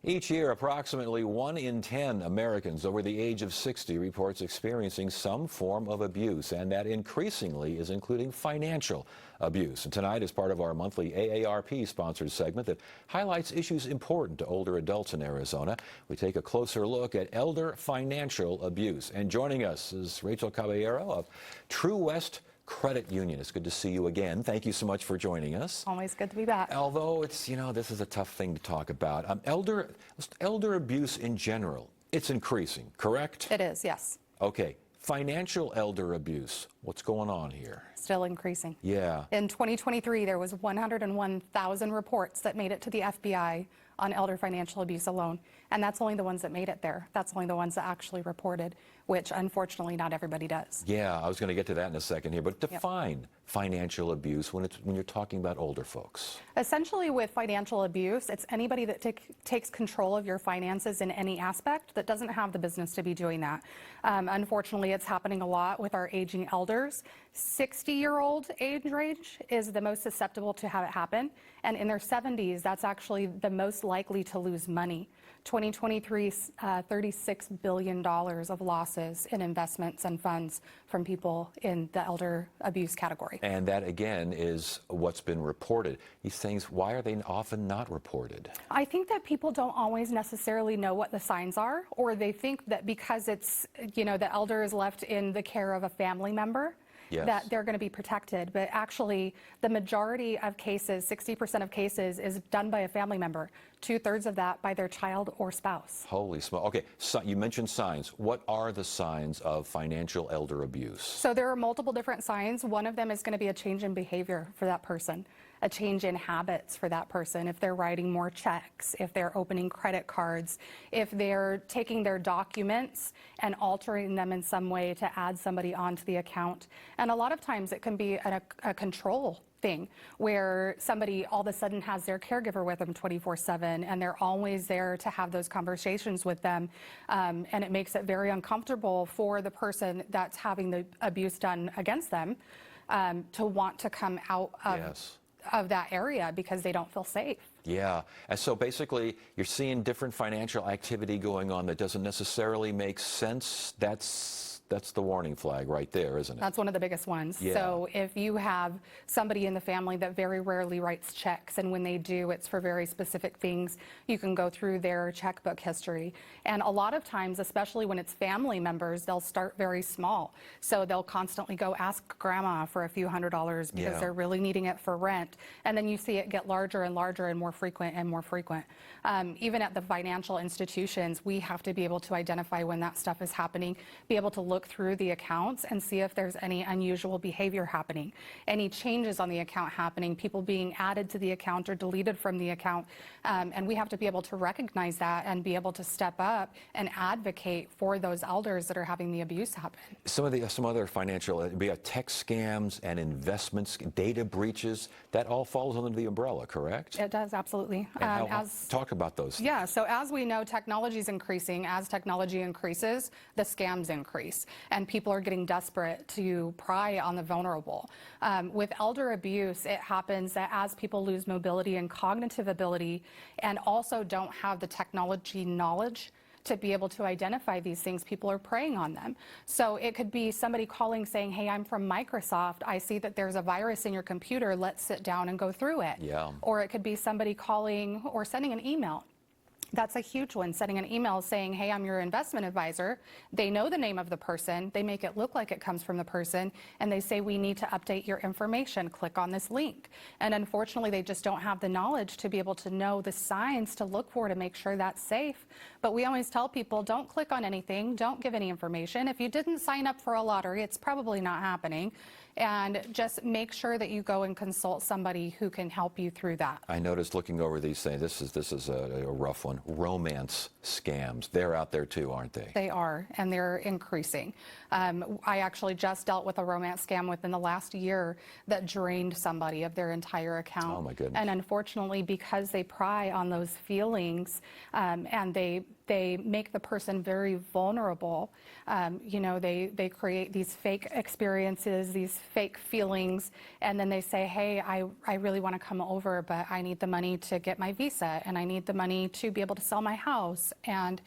Each year, approximately 1 in 10 Americans over the age of 60 reports experiencing some form of abuse, and that increasingly is including financial abuse. And tonight, as part of our monthly AARP-sponsored segment that highlights issues important to older adults in Arizona, we take a closer look at elder financial abuse. And joining us is Rachel Caballero of True West Credit Union. It's good to see you again. Thank you so much for joining us. Always good to be back. Although it's, this is a tough thing to talk about. Elder abuse in general, it's increasing, correct? It is, yes. Okay. Financial elder abuse, what's going on here? Still increasing. Yeah. In 2023, there was 101,000 reports that made it to the FBI on elder financial abuse alone. And that's only the ones that made it there. That's only the ones that actually reported, which unfortunately not everybody does. Yeah, I was going to get to that in a second here, but define financial abuse when you're talking about older folks. Essentially with financial abuse, it's anybody that takes control of your finances in any aspect that doesn't have the business to be doing that. Unfortunately, it's happening a lot with our aging elders. 60-year-old age range is the most susceptible to have it happen. And in their 70s, that's actually the most likely to lose money. 2023, $36 billion of losses in investments and funds from people in the elder abuse category. And that, again, is what's been reported. These things, why are they often not reported? I think that people don't always necessarily know what the signs are, or they think that because it's, the elder is left in the care of a family member, that they're going to be protected. But actually, the majority of cases, 60% of cases, is done by a family member. 2/3 of that by their child or spouse. Holy smoke. Okay, so you mentioned signs. What are the signs of financial elder abuse? So there are multiple different signs. One of them is going to be a change in behavior for that person, a change in habits for that person. If they're writing more checks, if they're opening credit cards, if they're taking their documents and altering them in some way to add somebody onto the account. And a lot of times it can be a control thing where somebody all of a sudden has their caregiver with them 24/7 and they're always there to have those conversations with them, and it makes it very uncomfortable for the person that's having the abuse done against them to want to come out of that area because they don't feel safe. Yeah, and so basically you're seeing different financial activity going on that doesn't necessarily make sense. That's the warning flag right there, isn't it? That's one of the biggest ones. Yeah. So if you have somebody in the family that very rarely writes checks, and when they do, it's for very specific things, you can go through their checkbook history. And a lot of times, especially when it's family members, they'll start very small. So they'll constantly go ask grandma for a few $100s because they're really needing it for rent. And then you see it get larger and larger and more frequent and more frequent. Even at the financial institutions, we have to be able to identify when that stuff is happening, be able to look through the accounts and see if there's any unusual behavior happening, any changes on the account happening, people being added to the account or deleted from the account. And we have to be able to recognize that and be able to step up and advocate for those elders that are having the abuse happen. Some other financial, be tech scams and investments, data breaches, that all falls under the umbrella, correct? It does, absolutely. Talk about those. Yeah, so as we know, technology is increasing. As technology increases, the scams increase. And people are getting desperate to pry on the vulnerable. With elder abuse, it happens that as people lose mobility and cognitive ability and also don't have the technology knowledge to be able to identify these things, people are preying on them. So it could be somebody calling saying, hey, I'm from Microsoft. I see that there's a virus in your computer. Let's sit down and go through it. Yeah. Or it could be somebody calling or sending an email. That's a huge one, sending an email saying, hey, I'm your investment advisor. They know the name of the person. They make it look like it comes from the person. And they say, we need to update your information. Click on this link. And unfortunately, they just don't have the knowledge to be able to know the signs to look for to make sure that's safe. But we always tell people, don't click on anything. Don't give any information. If you didn't sign up for a lottery, it's probably not happening. And just make sure that you go and consult somebody who can help you through that. I noticed looking over these things, this is a rough one. Romance scams, they're out there too, aren't they? They are, and they're increasing. I actually just dealt with a romance scam within the last year that drained somebody of their entire account. Oh my goodness. And unfortunately, because they pry on those feelings and they make the person very vulnerable, they create these fake experiences, these fake feelings, and then they say, hey, I really want to come over, but I need the money to get my visa, and I need the money to be able to sell my house. And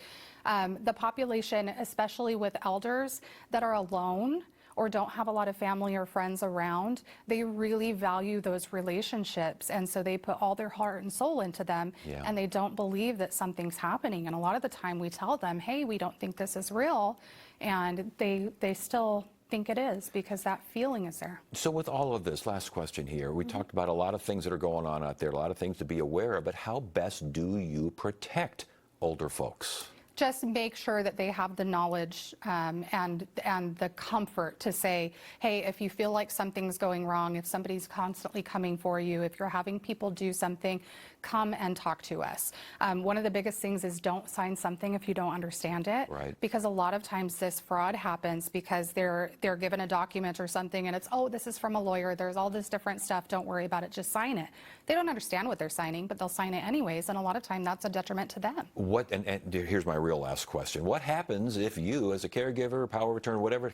the population, especially with elders that are alone or don't have a lot of family or friends around, they really value those relationships. And so they put all their heart and soul into them, and they don't believe that something's happening. And a lot of the time we tell them, hey, we don't think this is real. And they still think it is because that feeling is there. So with all of this, last question here, we talked about a lot of things that are going on out there, a lot of things to be aware of, but how best do you protect older folks? Just make sure that they have the knowledge and the comfort to say, hey, if you feel like something's going wrong, if somebody's constantly coming for you, if you're having people do something, come and talk to us. One of the biggest things is don't sign something if you don't understand it. Right. Because a lot of times this fraud happens because they're given a document or something and it's, oh, this is from a lawyer, there's all this different stuff, don't worry about it, just sign it. They don't understand what they're signing, but they'll sign it anyways, and a lot of time that's a detriment to them. And here's my real last question. What happens if you, as a caregiver, power of attorney, whatever,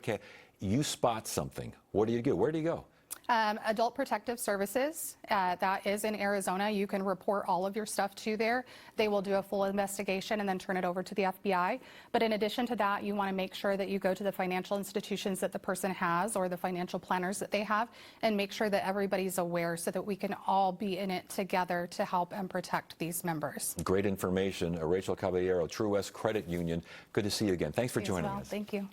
you spot something? What do you do? Where do you go? Adult Protective Services, that is in Arizona. You can report all of your stuff to there. They will do a full investigation and then turn it over to the FBI. But in addition to that, you want to make sure that you go to the financial institutions that the person has or the financial planners that they have and make sure that everybody's aware so that we can all be in it together to help and protect these members. Great information. Rachel Caballero, True West Credit Union. Good to see you again. Thanks for joining us. Thank you.